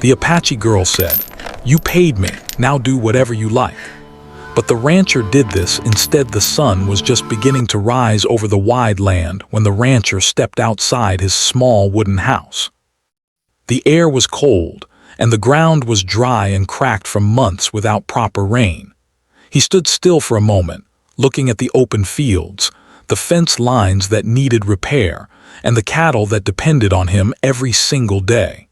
The Apache girl said, "You paid me, now do whatever you like." But the rancher did this. Instead, the sun was just beginning to rise over the wide land when the rancher stepped outside his small wooden house. The air was cold, and the ground was dry and cracked from months without proper rain. He stood still for a moment, looking at the open fields, the fence lines that needed repair, and the cattle that depended on him every single day.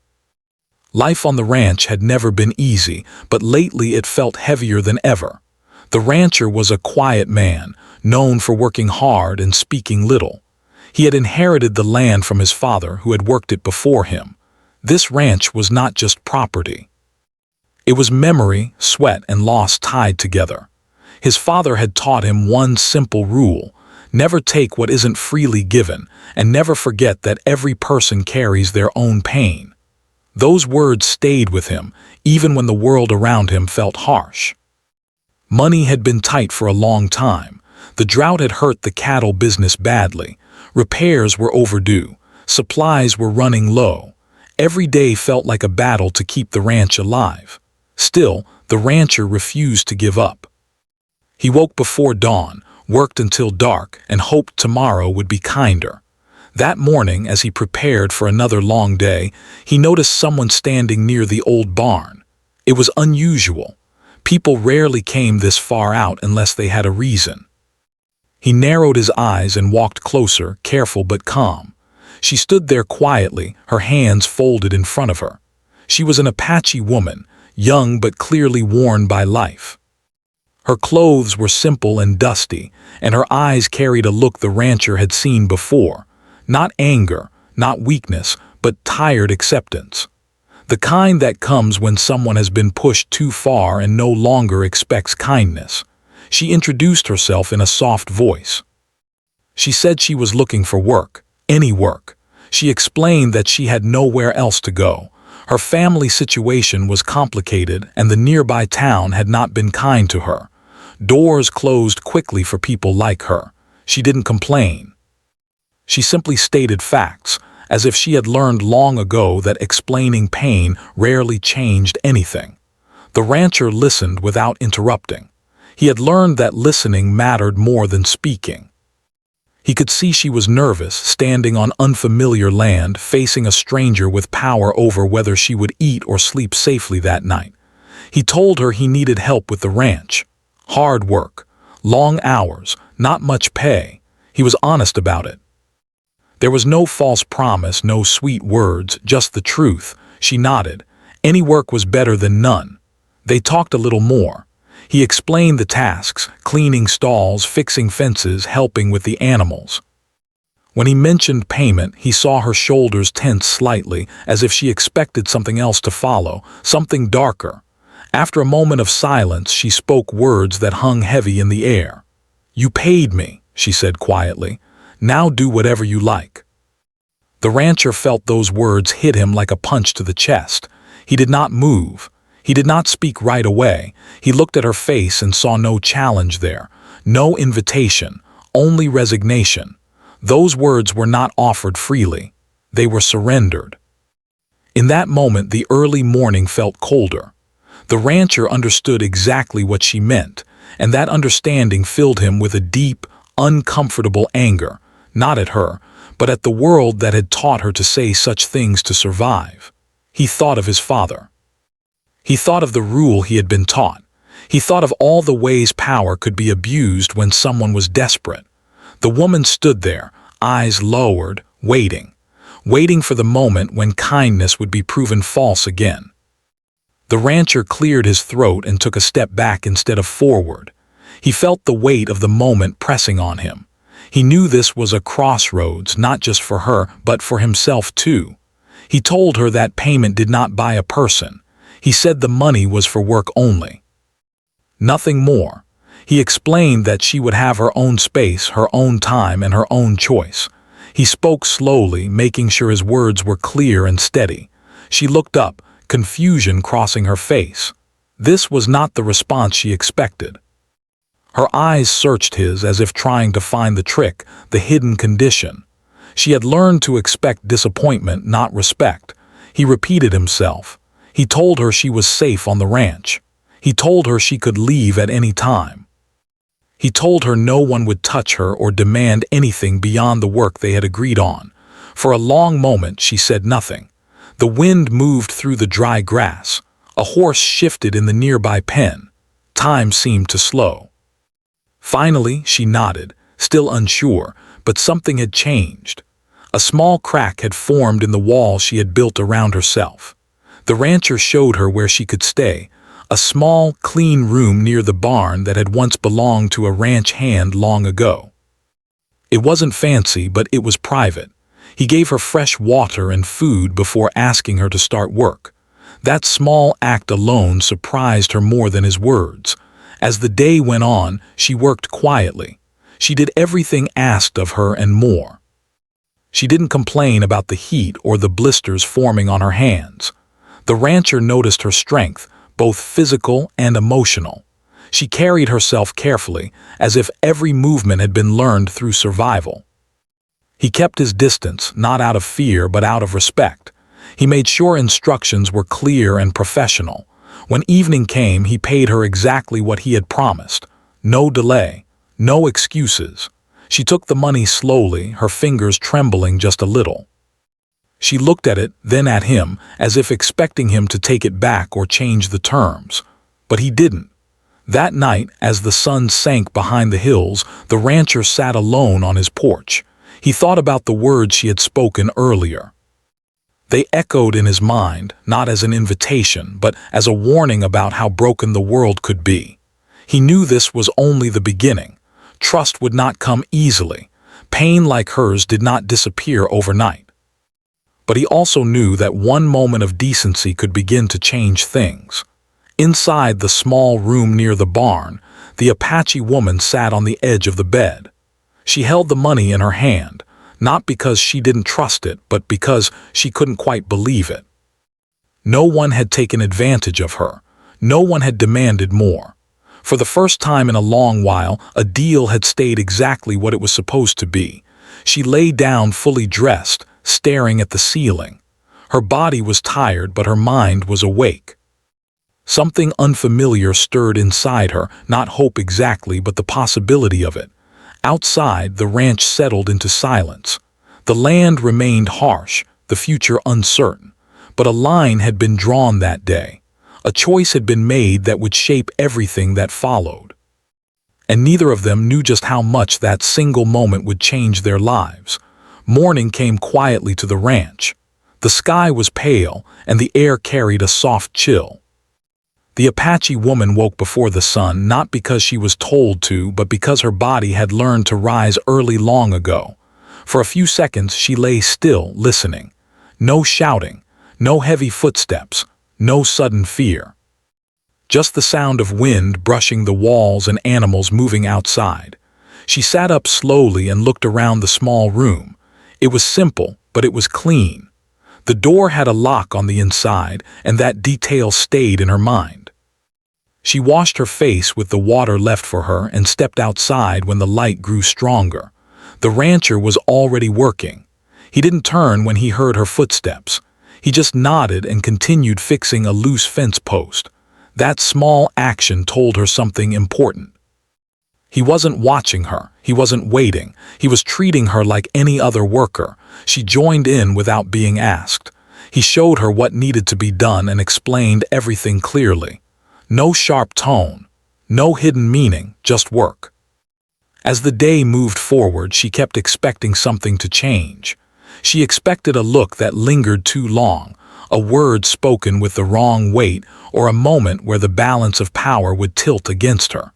Life on the ranch had never been easy, but lately it felt heavier than ever. The rancher was a quiet man, known for working hard and speaking little. He had inherited the land from his father, who had worked it before him. This ranch was not just property. It was memory, sweat, and loss tied together. His father had taught him one simple rule: never take what isn't freely given, and never forget that every person carries their own pain. Those words stayed with him, even when the world around him felt harsh. Money had been tight for a long time. The drought had hurt the cattle business badly. Repairs were overdue. Supplies were running low. Every day felt like a battle to keep the ranch alive. Still, the rancher refused to give up. He woke before dawn, worked until dark, and hoped tomorrow would be kinder. That morning, as he prepared for another long day, he noticed someone standing near the old barn. It was unusual. People rarely came this far out unless they had a reason. He narrowed his eyes and walked closer, careful but calm. She stood there quietly, her hands folded in front of her. She was an Apache woman, young but clearly worn by life. Her clothes were simple and dusty, and her eyes carried a look the rancher had seen before. Not anger, not weakness, but tired acceptance. The kind that comes when someone has been pushed too far and no longer expects kindness. She introduced herself in a soft voice. She said she was looking for work, any work. She explained that she had nowhere else to go. Her family situation was complicated, and the nearby town had not been kind to her. Doors closed quickly for people like her. She didn't complain. She simply stated facts, as if she had learned long ago that explaining pain rarely changed anything. The rancher listened without interrupting. He had learned that listening mattered more than speaking. He could see she was nervous, standing on unfamiliar land, facing a stranger with power over whether she would eat or sleep safely that night. He told her he needed help with the ranch. Hard work, long hours, not much pay. He was honest about it. There was no false promise, no sweet words, just the truth. She nodded. Any work was better than none. They talked a little more. He explained the tasks: cleaning stalls, fixing fences, helping with the animals. When he mentioned payment, he saw her shoulders tense slightly, as if she expected something else to follow, something darker. After a moment of silence, she spoke words that hung heavy in the air. "You paid me," she said quietly. "Now do whatever you like." The rancher felt those words hit him like a punch to the chest. He did not move. He did not speak right away. He looked at her face and saw no challenge there, no invitation, only resignation. Those words were not offered freely. They were surrendered. In that moment, the early morning felt colder. The rancher understood exactly what she meant, and that understanding filled him with a deep, uncomfortable anger, not at her, but at the world that had taught her to say such things to survive. He thought of his father. He thought of the rule he had been taught. He thought of all the ways power could be abused when someone was desperate. The woman stood there, eyes lowered, waiting for the moment when kindness would be proven false again. The rancher cleared his throat and took a step back instead of forward. He felt the weight of the moment pressing on him. He knew this was a crossroads, not just for her, but for himself too. He told her that payment did not buy a person. He said the money was for work only. Nothing more. He explained that she would have her own space, her own time, and her own choice. He spoke slowly, making sure his words were clear and steady. She looked up, confusion crossing her face. This was not the response she expected. Her eyes searched his as if trying to find the trick, the hidden condition. She had learned to expect disappointment, not respect. He repeated himself. He told her she was safe on the ranch. He told her she could leave at any time. He told her no one would touch her or demand anything beyond the work they had agreed on. For a long moment she said nothing. The wind moved through the dry grass. A horse shifted in the nearby pen. Time seemed to slow. Finally, she nodded, still unsure, but something had changed. A small crack had formed in the wall she had built around herself. The rancher showed her where she could stay, a small, clean room near the barn that had once belonged to a ranch hand long ago. It wasn't fancy, but it was private. He gave her fresh water and food before asking her to start work. That small act alone surprised her more than his words. As the day went on, she worked quietly. She did everything asked of her and more. She didn't complain about the heat or the blisters forming on her hands. The rancher noticed her strength, both physical and emotional. She carried herself carefully, as if every movement had been learned through survival. He kept his distance, not out of fear but out of respect. He made sure instructions were clear and professional. When evening came, he paid her exactly what he had promised. No delay, no excuses. She took the money slowly, her fingers trembling just a little. She looked at it, then at him, as if expecting him to take it back or change the terms. But he didn't. That night, as the sun sank behind the hills, the rancher sat alone on his porch. He thought about the words she had spoken earlier. They echoed in his mind, not as an invitation, but as a warning about how broken the world could be. He knew this was only the beginning. Trust would not come easily. Pain like hers did not disappear overnight. But he also knew that one moment of decency could begin to change things. Inside the small room near the barn, the Apache woman sat on the edge of the bed. She held the money in her hand, not because she didn't trust it, but because she couldn't quite believe it. No one had taken advantage of her. No one had demanded more. For the first time in a long while, a deal had stayed exactly what it was supposed to be. She lay down fully dressed, staring at the ceiling. Her body was tired, but her mind was awake. Something unfamiliar stirred inside her, not hope exactly, but the possibility of it. Outside, the ranch settled into silence. The land remained harsh, the future uncertain. But a line had been drawn that day. A choice had been made that would shape everything that followed. And neither of them knew just how much that single moment would change their lives. Morning came quietly to the ranch. The sky was pale, and the air carried a soft chill. The Apache woman woke before the sun, not because she was told to, but because her body had learned to rise early long ago. For a few seconds she lay still, listening. No shouting, no heavy footsteps, no sudden fear. Just the sound of wind brushing the walls and animals moving outside. She sat up slowly and looked around the small room. It was simple, but it was clean. The door had a lock on the inside, and that detail stayed in her mind. She washed her face with the water left for her and stepped outside when the light grew stronger. The rancher was already working. He didn't turn when he heard her footsteps. He just nodded and continued fixing a loose fence post. That small action told her something important. He wasn't watching her. He wasn't waiting. He was treating her like any other worker. She joined in without being asked. He showed her what needed to be done and explained everything clearly. No sharp tone, no hidden meaning, just work. As the day moved forward, she kept expecting something to change. She expected a look that lingered too long, a word spoken with the wrong weight, or a moment where the balance of power would tilt against her.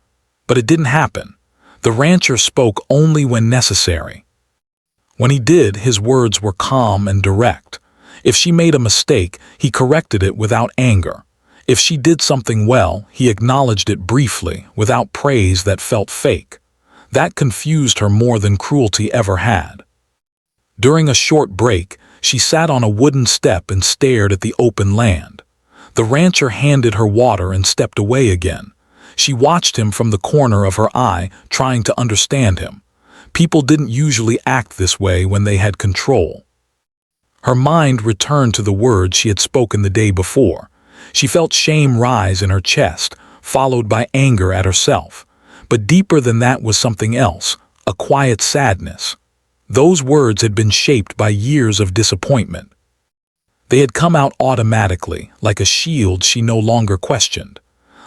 But it didn't happen. The rancher spoke only when necessary. When he did, his words were calm and direct. If she made a mistake, he corrected it without anger. If she did something well, he acknowledged it briefly, without praise that felt fake. That confused her more than cruelty ever had. During a short break, she sat on a wooden step and stared at the open land. The rancher handed her water and stepped away again. She watched him from the corner of her eye, trying to understand him. People didn't usually act this way when they had control. Her mind returned to the words she had spoken the day before. She felt shame rise in her chest, followed by anger at herself. But deeper than that was something else, a quiet sadness. Those words had been shaped by years of disappointment. They had come out automatically, like a shield she no longer questioned.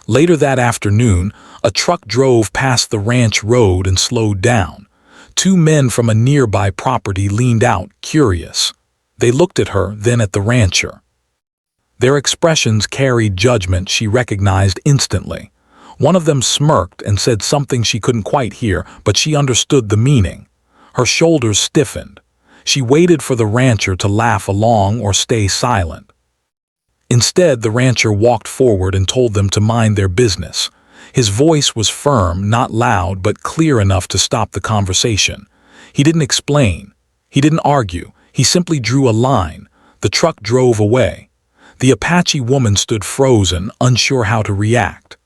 Later that afternoon, a truck drove past the ranch road and slowed down. Two men from a nearby property leaned out, curious. They looked at her, then at the rancher. Their expressions carried judgment she recognized instantly. One of them smirked and said something she couldn't quite hear, but she understood the meaning. Her shoulders stiffened. She waited for the rancher to laugh along or stay silent. Instead, the rancher walked forward and told them to mind their business. His voice was firm, not loud, but clear enough to stop the conversation. He didn't explain. He didn't argue. He simply drew a line. The truck drove away. The Apache woman stood frozen, unsure how to react.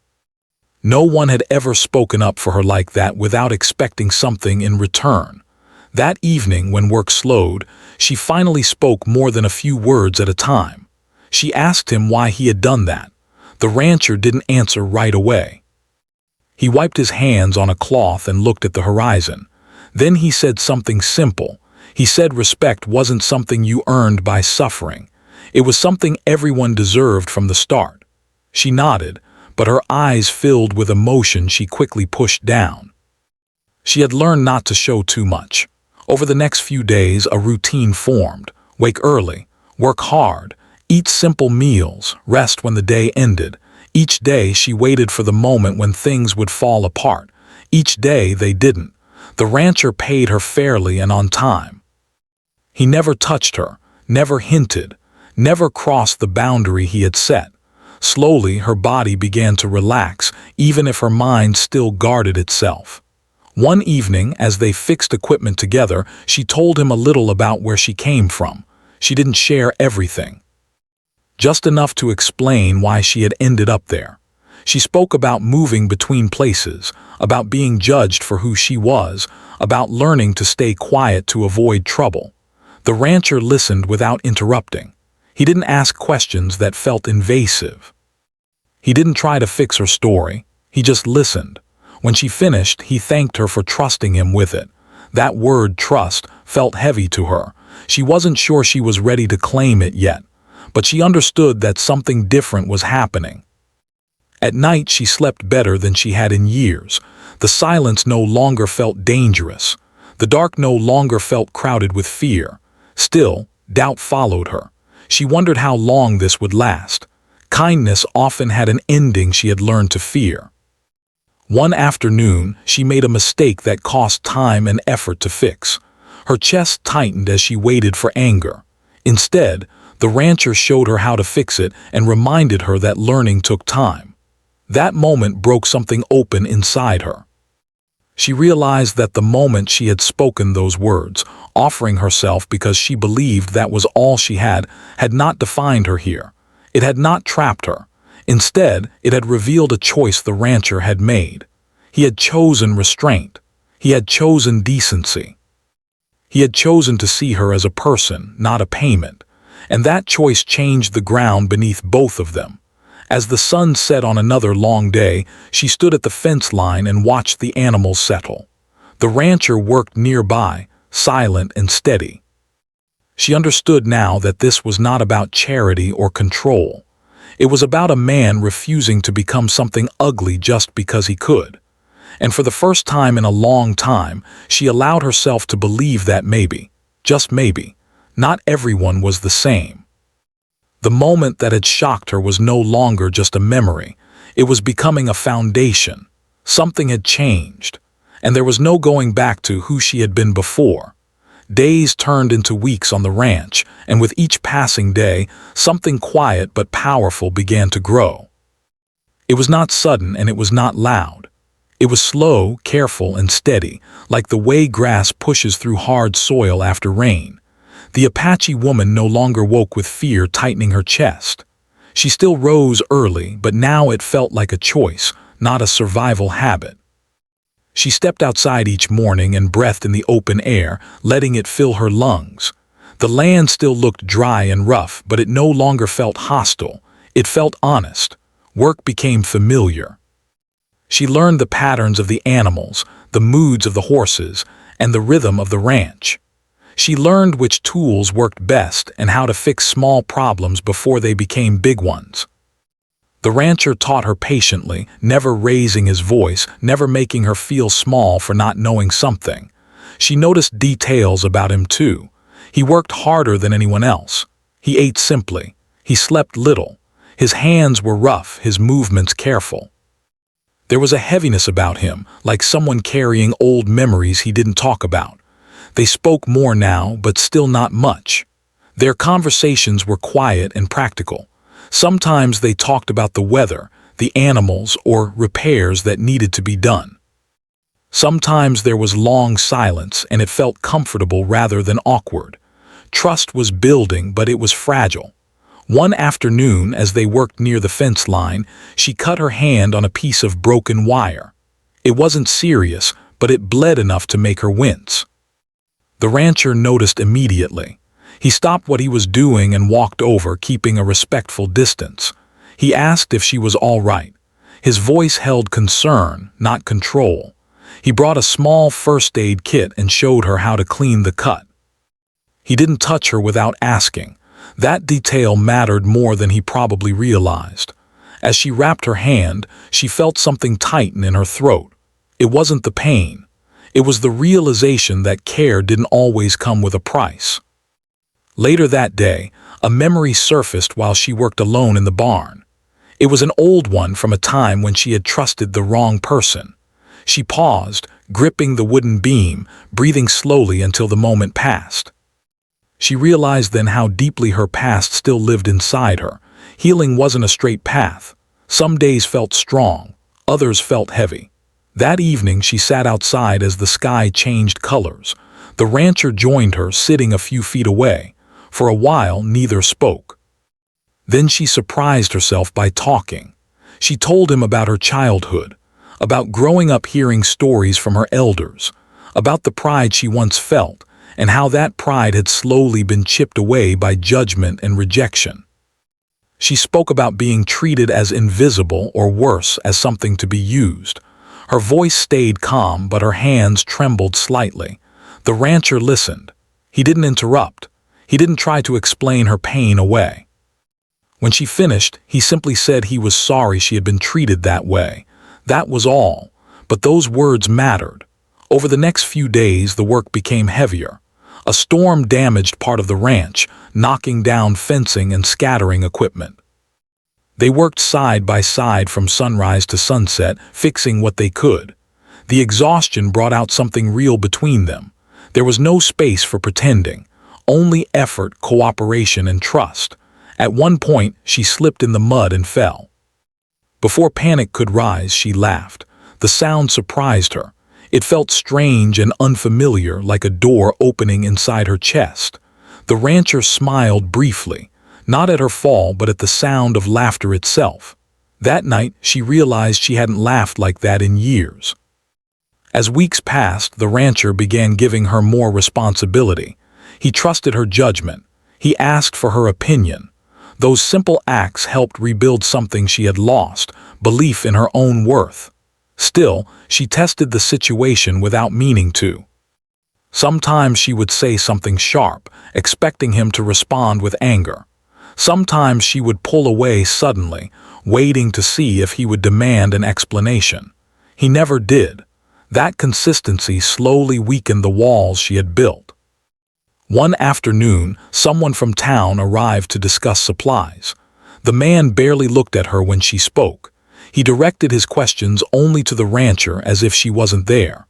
No one had ever spoken up for her like that without expecting something in return. That evening, when work slowed, she finally spoke more than a few words at a time. She asked him why he had done that. The rancher didn't answer right away. He wiped his hands on a cloth and looked at the horizon. Then he said something simple. He said respect wasn't something you earned by suffering. It was something everyone deserved from the start. She nodded, but her eyes filled with emotion she quickly pushed down. She had learned not to show too much. Over the next few days, a routine formed. Wake early, work hard, eat simple meals, rest when the day ended. Each day she waited for the moment when things would fall apart. Each day they didn't. The rancher paid her fairly and on time. He never touched her, never hinted, never crossed the boundary he had set. Slowly her body began to relax, even if her mind still guarded itself. One evening, as they fixed equipment together, she told him a little about where she came from. She didn't share everything. Just enough to explain why she had ended up there. She spoke about moving between places, about being judged for who she was, about learning to stay quiet to avoid trouble. The rancher listened without interrupting. He didn't ask questions that felt invasive. He didn't try to fix her story. He just listened. When she finished, he thanked her for trusting him with it. That word, trust, felt heavy to her. She wasn't sure she was ready to claim it yet, but she understood that something different was happening. At night, she slept better than she had in years. The silence no longer felt dangerous. The dark no longer felt crowded with fear. Still, doubt followed her. She wondered how long this would last. Kindness often had an ending she had learned to fear. One afternoon, she made a mistake that cost time and effort to fix. Her chest tightened as she waited for anger. Instead, the rancher showed her how to fix it and reminded her that learning took time. That moment broke something open inside her. She realized that the moment she had spoken those words, offering herself because she believed that was all she had not defined her here. It had not trapped her. Instead, it had revealed a choice the rancher had made. He had chosen restraint. He had chosen decency. He had chosen to see her as a person, not a payment. And that choice changed the ground beneath both of them. As the sun set on another long day, she stood at the fence line and watched the animals settle. The rancher worked nearby, silent and steady. She understood now that this was not about charity or control. It was about a man refusing to become something ugly just because he could. And for the first time in a long time, she allowed herself to believe that maybe, just maybe, not everyone was the same. The moment that had shocked her was no longer just a memory. It was becoming a foundation. Something had changed, and there was no going back to who she had been before. Days turned into weeks on the ranch, and with each passing day, something quiet but powerful began to grow. It was not sudden and it was not loud. It was slow, careful, and steady, like the way grass pushes through hard soil after rain. The Apache woman no longer woke with fear tightening her chest. She still rose early, but now it felt like a choice, not a survival habit. She stepped outside each morning and breathed in the open air, letting it fill her lungs. The land still looked dry and rough, but it no longer felt hostile. It felt honest. Work became familiar. She learned the patterns of the animals, the moods of the horses, and the rhythm of the ranch. She learned which tools worked best and how to fix small problems before they became big ones. The rancher taught her patiently, never raising his voice, never making her feel small for not knowing something. She noticed details about him too. He worked harder than anyone else. He ate simply. He slept little. His hands were rough, his movements careful. There was a heaviness about him, like someone carrying old memories he didn't talk about. They spoke more now, but still not much. Their conversations were quiet and practical. Sometimes they talked about the weather, the animals, or repairs that needed to be done. Sometimes there was long silence, and it felt comfortable rather than awkward. Trust was building, but it was fragile. One afternoon, as they worked near the fence line, she cut her hand on a piece of broken wire. It wasn't serious, but it bled enough to make her wince. The rancher noticed immediately. He stopped what he was doing and walked over, keeping a respectful distance. He asked if she was all right. His voice held concern, not control. He brought a small first aid kit and showed her how to clean the cut. He didn't touch her without asking. That detail mattered more than he probably realized. As she wrapped her hand, she felt something tighten in her throat. It wasn't the pain. It was the realization that care didn't always come with a price. Later that day, a memory surfaced while she worked alone in the barn. It was an old one from a time when she had trusted the wrong person. She paused, gripping the wooden beam, breathing slowly until the moment passed. She realized then how deeply her past still lived inside her. Healing wasn't a straight path. Some days felt strong, others felt heavy. That evening she sat outside as the sky changed colors. The rancher joined her, sitting a few feet away. For a while, neither spoke. Then she surprised herself by talking. She told him about her childhood, about growing up hearing stories from her elders, about the pride she once felt, and how that pride had slowly been chipped away by judgment and rejection. She spoke about being treated as invisible or worse, as something to be used. Her voice stayed calm, but her hands trembled slightly. The rancher listened. He didn't interrupt. He didn't try to explain her pain away. When she finished, he simply said he was sorry she had been treated that way. That was all. But those words mattered. Over the next few days, the work became heavier. A storm damaged part of the ranch, knocking down fencing and scattering equipment. They worked side by side from sunrise to sunset, fixing what they could. The exhaustion brought out something real between them. There was no space for pretending. Only effort, cooperation, and trust. At one point, she slipped in the mud and fell. Before panic could rise, she laughed. The sound surprised her. It felt strange and unfamiliar, like a door opening inside her chest. The rancher smiled briefly, not at her fall but at the sound of laughter itself. That night, she realized she hadn't laughed like that in years. As weeks passed, the rancher began giving her more responsibility. He trusted her judgment. He asked for her opinion. Those simple acts helped rebuild something she had lost, belief in her own worth. Still, she tested the situation without meaning to. Sometimes she would say something sharp, expecting him to respond with anger. Sometimes she would pull away suddenly, waiting to see if he would demand an explanation. He never did. That consistency slowly weakened the walls she had built. One afternoon, someone from town arrived to discuss supplies. The man barely looked at her when she spoke. He directed his questions only to the rancher as if she wasn't there.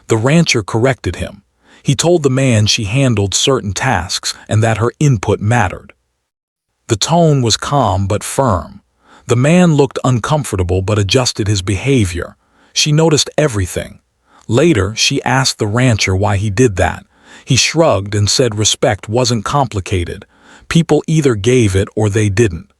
The rancher corrected him. He told the man she handled certain tasks and that her input mattered. The tone was calm but firm. The man looked uncomfortable but adjusted his behavior. She noticed everything. Later, she asked the rancher why he did that. He shrugged and said respect wasn't complicated. People either gave it or they didn't.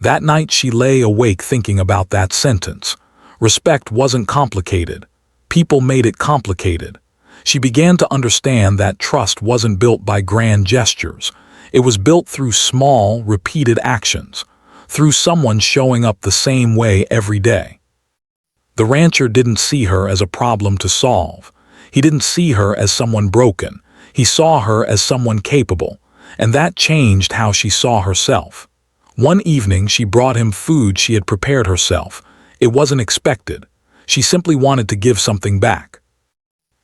That night she lay awake thinking about that sentence. Respect wasn't complicated. People made it complicated. She began to understand that trust wasn't built by grand gestures. It was built through small, repeated actions. through someone showing up the same way every day. The rancher didn't see her as a problem to solve. He didn't see her as someone broken. He saw her as someone capable, and that changed how she saw herself. One evening she brought him food she had prepared herself. It wasn't expected. She simply wanted to give something back.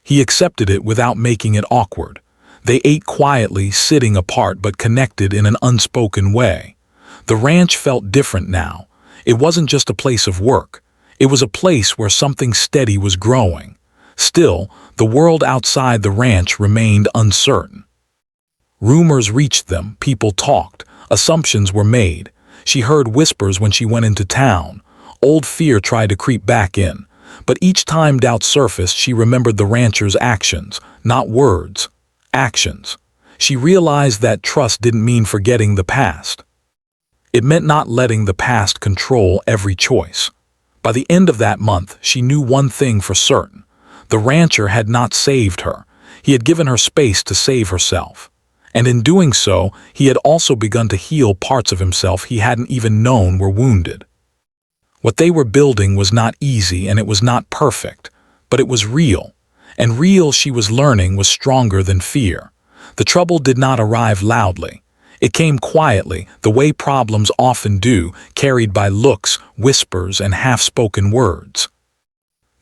He accepted it without making it awkward. They ate quietly, sitting apart but connected in an unspoken way. The ranch felt different now. It wasn't just a place of work. It was a place where something steady was growing. Still, the world outside the ranch remained uncertain. Rumors reached them, people talked, assumptions were made. She heard whispers when she went into town. Old fear tried to creep back in. But each time doubt surfaced, she remembered the rancher's actions, not words, actions. She realized that trust didn't mean forgetting the past. It meant not letting the past control every choice. By the end of that month, she knew one thing for certain. The rancher had not saved her. He had given her space to save herself. And in doing so, he had also begun to heal parts of himself he hadn't even known were wounded. What they were building was not easy and it was not perfect, but it was real. And real, she was learning, was stronger than fear. The trouble did not arrive loudly. It came quietly, the way problems often do, carried by looks, whispers, and half-spoken words.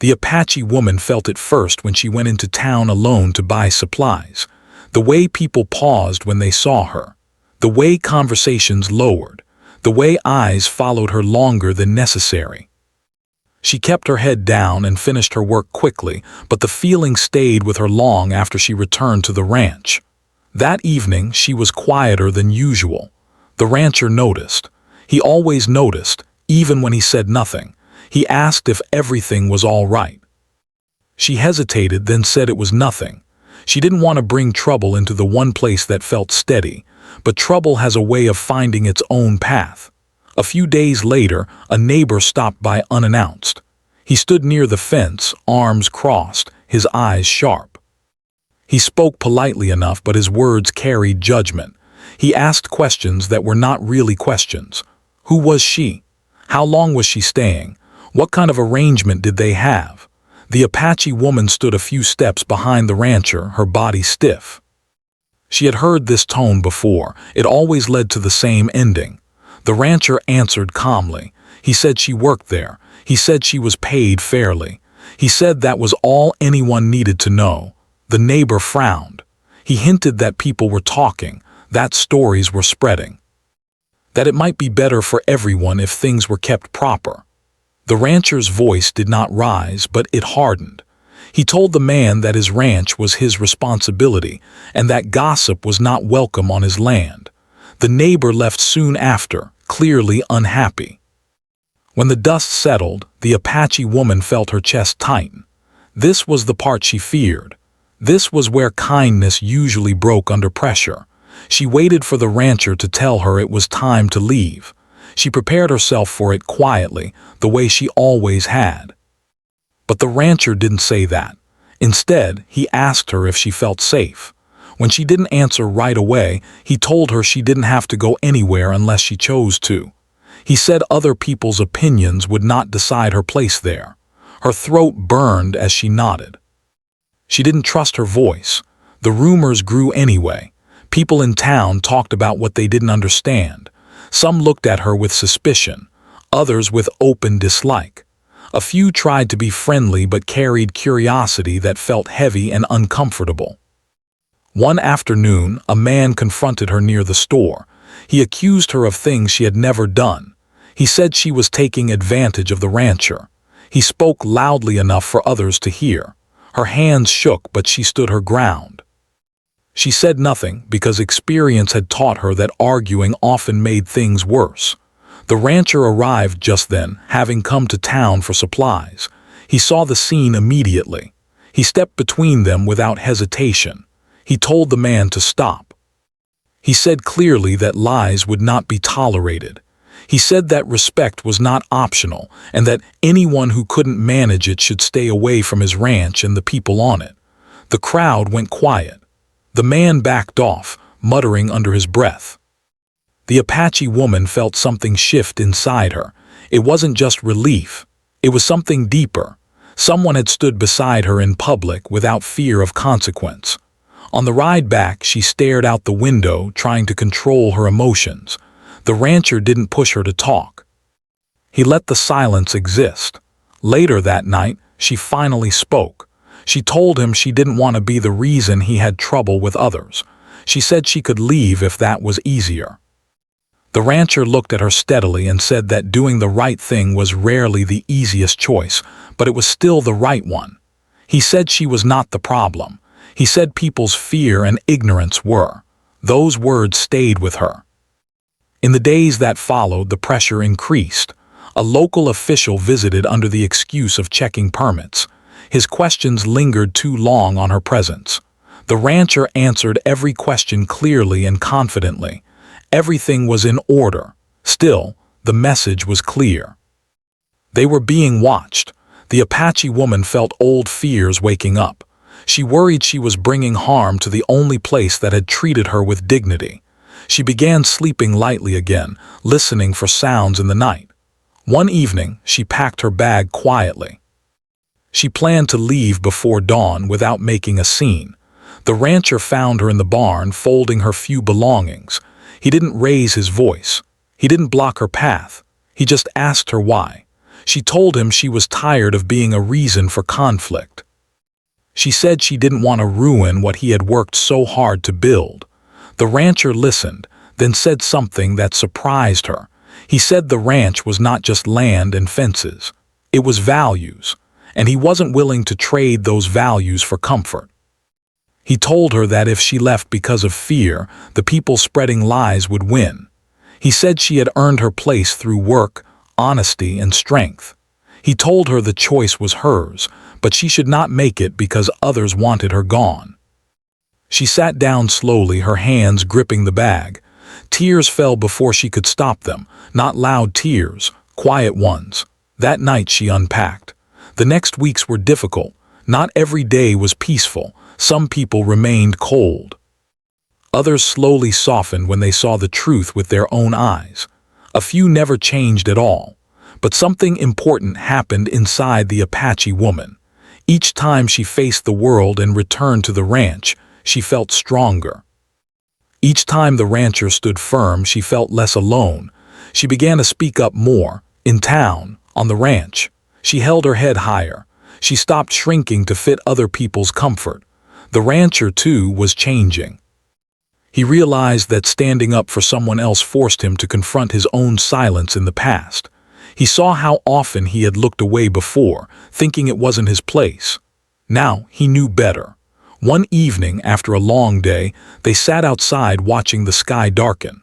The Apache woman felt it first when she went into town alone to buy supplies. The way people paused when they saw her. The way conversations lowered. The way eyes followed her longer than necessary. She kept her head down and finished her work quickly, but the feeling stayed with her long after she returned to the ranch. That evening, she was quieter than usual. The rancher noticed. He always noticed, even when he said nothing. He asked if everything was all right. She hesitated, then said it was nothing. She didn't want to bring trouble into the one place that felt steady, but trouble has a way of finding its own path. A few days later, a neighbor stopped by unannounced. He stood near the fence, arms crossed, his eyes sharp. He spoke politely enough, but his words carried judgment. He asked questions that were not really questions. Who was she? How long was she staying? What kind of arrangement did they have? The Apache woman stood a few steps behind the rancher, her body stiff. She had heard this tone before. It always led to the same ending. The rancher answered calmly. He said she worked there. He said she was paid fairly. He said that was all anyone needed to know. The neighbor frowned. He hinted that people were talking, that stories were spreading, that it might be better for everyone if things were kept proper. The rancher's voice did not rise, but it hardened. He told the man that his ranch was his responsibility and that gossip was not welcome on his land. The neighbor left soon after, clearly unhappy. When the dust settled, the Apache woman felt her chest tighten. This was the part she feared. This was where kindness usually broke under pressure. She waited for the rancher to tell her it was time to leave. She prepared herself for it quietly, the way she always had. But the rancher didn't say that. Instead, he asked her if she felt safe. When she didn't answer right away, he told her she didn't have to go anywhere unless she chose to. He said other people's opinions would not decide her place there. Her throat burned as she nodded. She didn't trust her voice. The rumors grew anyway. People in town talked about what they didn't understand. Some looked at her with suspicion, others with open dislike. A few tried to be friendly but carried curiosity that felt heavy and uncomfortable. One afternoon, a man confronted her near the store. He accused her of things she had never done. He said she was taking advantage of the rancher. He spoke loudly enough for others to hear. Her hands shook, but she stood her ground. She said nothing because experience had taught her that arguing often made things worse. The rancher arrived just then, having come to town for supplies. He saw the scene immediately. He stepped between them without hesitation. He told the man to stop. He said clearly that lies would not be tolerated. He said that respect was not optional and that anyone who couldn't manage it should stay away from his ranch and the people on it. The crowd went quiet. The man backed off, muttering under his breath. The Apache woman felt something shift inside her. It wasn't just relief. It was something deeper. Someone had stood beside her in public without fear of consequence. On the ride back, she stared out the window, trying to control her emotions. The rancher didn't push her to talk. He let the silence exist. Later that night, she finally spoke. She told him she didn't want to be the reason he had trouble with others. She said she could leave if that was easier. The rancher looked at her steadily and said that doing the right thing was rarely the easiest choice, but it was still the right one. He said she was not the problem. He said people's fear and ignorance were. Those words stayed with her. In the days that followed, the pressure increased. A local official visited under the excuse of checking permits. His questions lingered too long on her presence. The rancher answered every question clearly and confidently. Everything was in order. Still, the message was clear. They were being watched. The Apache woman felt old fears waking up. She worried she was bringing harm to the only place that had treated her with dignity. She began sleeping lightly again, listening for sounds in the night. One evening, she packed her bag quietly. She planned to leave before dawn without making a scene. The rancher found her in the barn, folding her few belongings. He didn't raise his voice. He didn't block her path. He just asked her why. She told him she was tired of being a reason for conflict. She said she didn't want to ruin what he had worked so hard to build. The rancher listened, then said something that surprised her. He said the ranch was not just land and fences. It was values, and he wasn't willing to trade those values for comfort. He told her that if she left because of fear, the people spreading lies would win. He said she had earned her place through work, honesty, and strength. He told her the choice was hers, but she should not make it because others wanted her gone. She sat down slowly, her hands gripping the bag. Tears fell before she could stop them, not loud tears, quiet ones. That night she unpacked. The next weeks were difficult. Not every day was peaceful. Some people remained cold. Others slowly softened when they saw the truth with their own eyes. A few never changed at all. But something important happened inside the Apache woman. Each time she faced the world and returned to the ranch, she felt stronger. Each time the rancher stood firm, she felt less alone. She began to speak up more, in town, on the ranch. She held her head higher. She stopped shrinking to fit other people's comfort. The rancher, too, was changing. He realized that standing up for someone else forced him to confront his own silence in the past. He saw how often he had looked away before, thinking it wasn't his place. Now he knew better. One evening, after a long day, they sat outside watching the sky darken.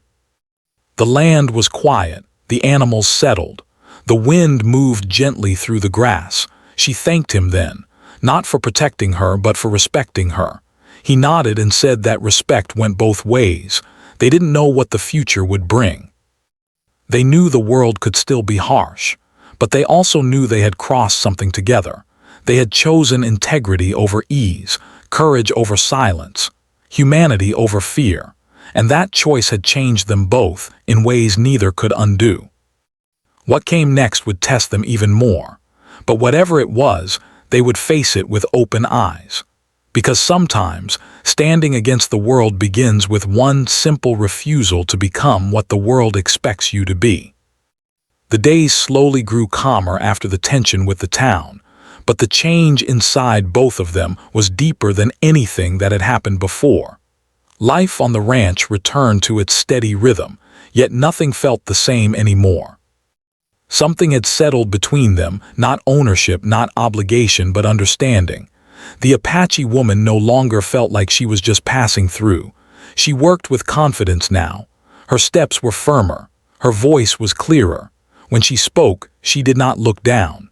The land was quiet, the animals settled. The wind moved gently through the grass. She thanked him then, not for protecting her, but for respecting her. He nodded and said that respect went both ways. They didn't know what the future would bring. They knew the world could still be harsh, but they also knew they had crossed something together. They had chosen integrity over ease, courage over silence, humanity over fear, and that choice had changed them both in ways neither could undo. What came next would test them even more, but whatever it was, they would face it with open eyes. Because sometimes, standing against the world begins with one simple refusal to become what the world expects you to be. The days slowly grew calmer after the tension with the town, but the change inside both of them was deeper than anything that had happened before. Life on the ranch returned to its steady rhythm, yet nothing felt the same anymore. Something had settled between them, not ownership, not obligation, but understanding. The Apache woman no longer felt like she was just passing through. She worked with confidence now. Her steps were firmer. Her voice was clearer. When she spoke, she did not look down.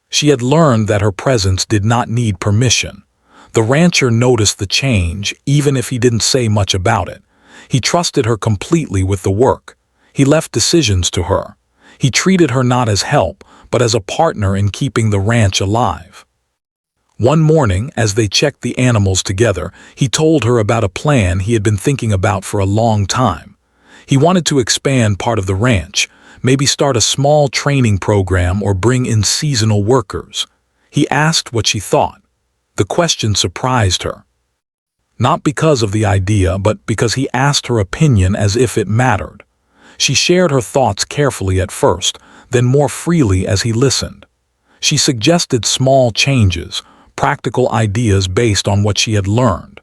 She had learned that her presence did not need permission. The rancher noticed the change, even if he didn't say much about it. He trusted her completely with the work. He left decisions to her. He treated her not as help, but as a partner in keeping the ranch alive. One morning, as they checked the animals together, he told her about a plan he had been thinking about for a long time. He wanted to expand part of the ranch, maybe start a small training program or bring in seasonal workers. He asked what she thought. The question surprised her. Not because of the idea, but because he asked her opinion as if it mattered. She shared her thoughts carefully at first, then more freely as he listened. She suggested small changes, practical ideas based on what she had learned.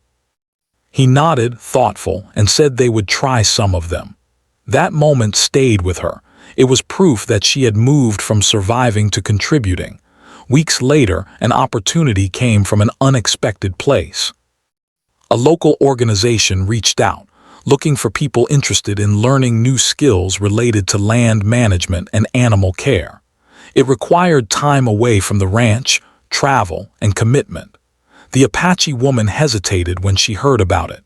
He nodded, thoughtful, and said they would try some of them. That moment stayed with her. It was proof that she had moved from surviving to contributing. Weeks later, an opportunity came from an unexpected place. A local organization reached out, looking for people interested in learning new skills related to land management and animal care. It required time away from the ranch, travel, and commitment. The Apache woman hesitated when she heard about it.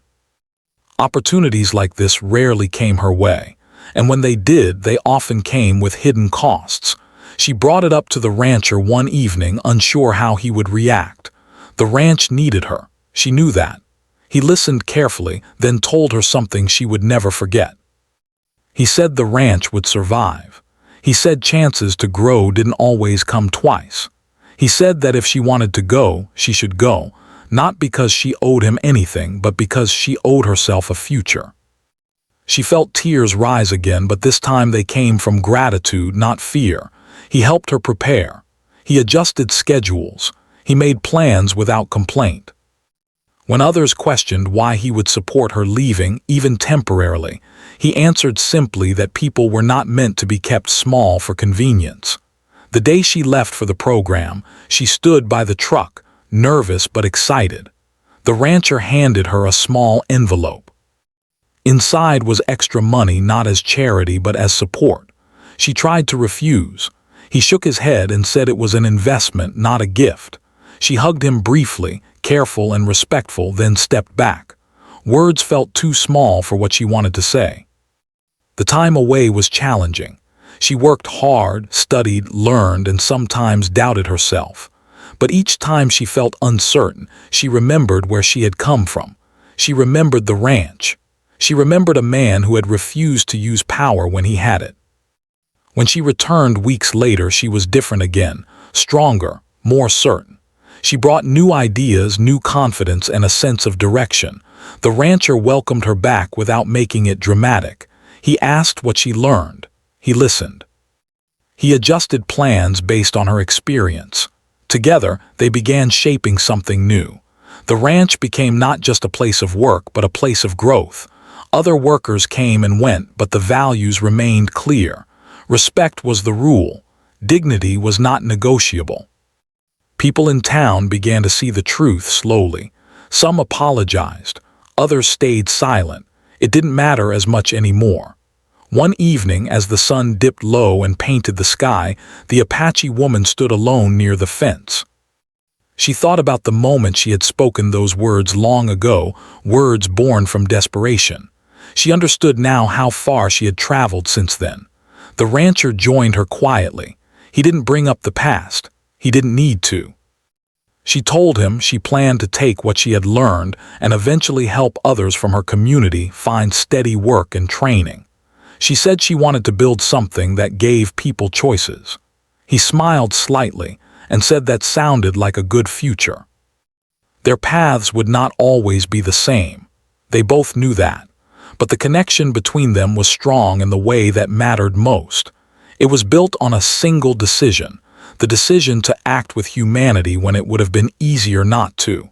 Opportunities like this rarely came her way, and when they did, they often came with hidden costs. She brought it up to the rancher one evening, unsure how he would react. The ranch needed her. She knew that. He listened carefully, then told her something she would never forget. He said the ranch would survive. He said chances to grow didn't always come twice. He said that if she wanted to go, she should go, not because she owed him anything, but because she owed herself a future. She felt tears rise again, but this time they came from gratitude, not fear. He helped her prepare. He adjusted schedules. He made plans without complaint. When others questioned why he would support her leaving, even temporarily, he answered simply that people were not meant to be kept small for convenience. The day she left for the program, she stood by the truck, nervous but excited. The rancher handed her a small envelope. Inside was extra money, not as charity but as support. She tried to refuse. He shook his head and said it was an investment, not a gift. She hugged him briefly, careful and respectful, then stepped back. Words felt too small for what she wanted to say. The time away was challenging. She worked hard, studied, learned, and sometimes doubted herself. But each time she felt uncertain, she remembered where she had come from. She remembered the ranch. She remembered a man who had refused to use power when he had it. When she returned weeks later, she was different again, stronger, more certain. She brought new ideas, new confidence, and a sense of direction. The rancher welcomed her back without making it dramatic. He asked what she learned. He listened. He adjusted plans based on her experience. Together, they began shaping something new. The ranch became not just a place of work, but a place of growth. Other workers came and went, but the values remained clear. Respect was the rule. Dignity was not negotiable. People in town began to see the truth slowly. Some apologized. Others stayed silent. It didn't matter as much anymore. One evening, as the sun dipped low and painted the sky, the Apache woman stood alone near the fence. She thought about the moment she had spoken those words long ago, words born from desperation. She understood now how far she had traveled since then. The rancher joined her quietly. He didn't bring up the past. He didn't need to. She told him she planned to take what she had learned and eventually help others from her community find steady work and training. She said she wanted to build something that gave people choices. He smiled slightly and said that sounded like a good future. Their paths would not always be the same. They both knew that. But the connection between them was strong in the way that mattered most. It was built on a single decision, the decision to act with humanity when it would have been easier not to.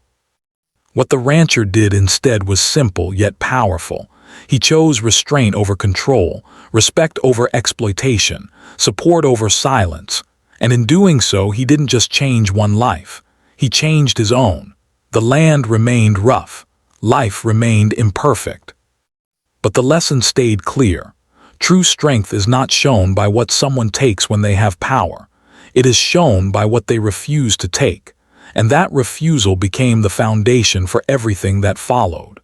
What the rancher did instead was simple yet powerful. He chose restraint over control, respect over exploitation, support over silence. And in doing so, he didn't just change one life. He changed his own. The land remained rough. Life remained imperfect. But the lesson stayed clear. True strength is not shown by what someone takes when they have power. It is shown by what they refuse to take. And that refusal became the foundation for everything that followed.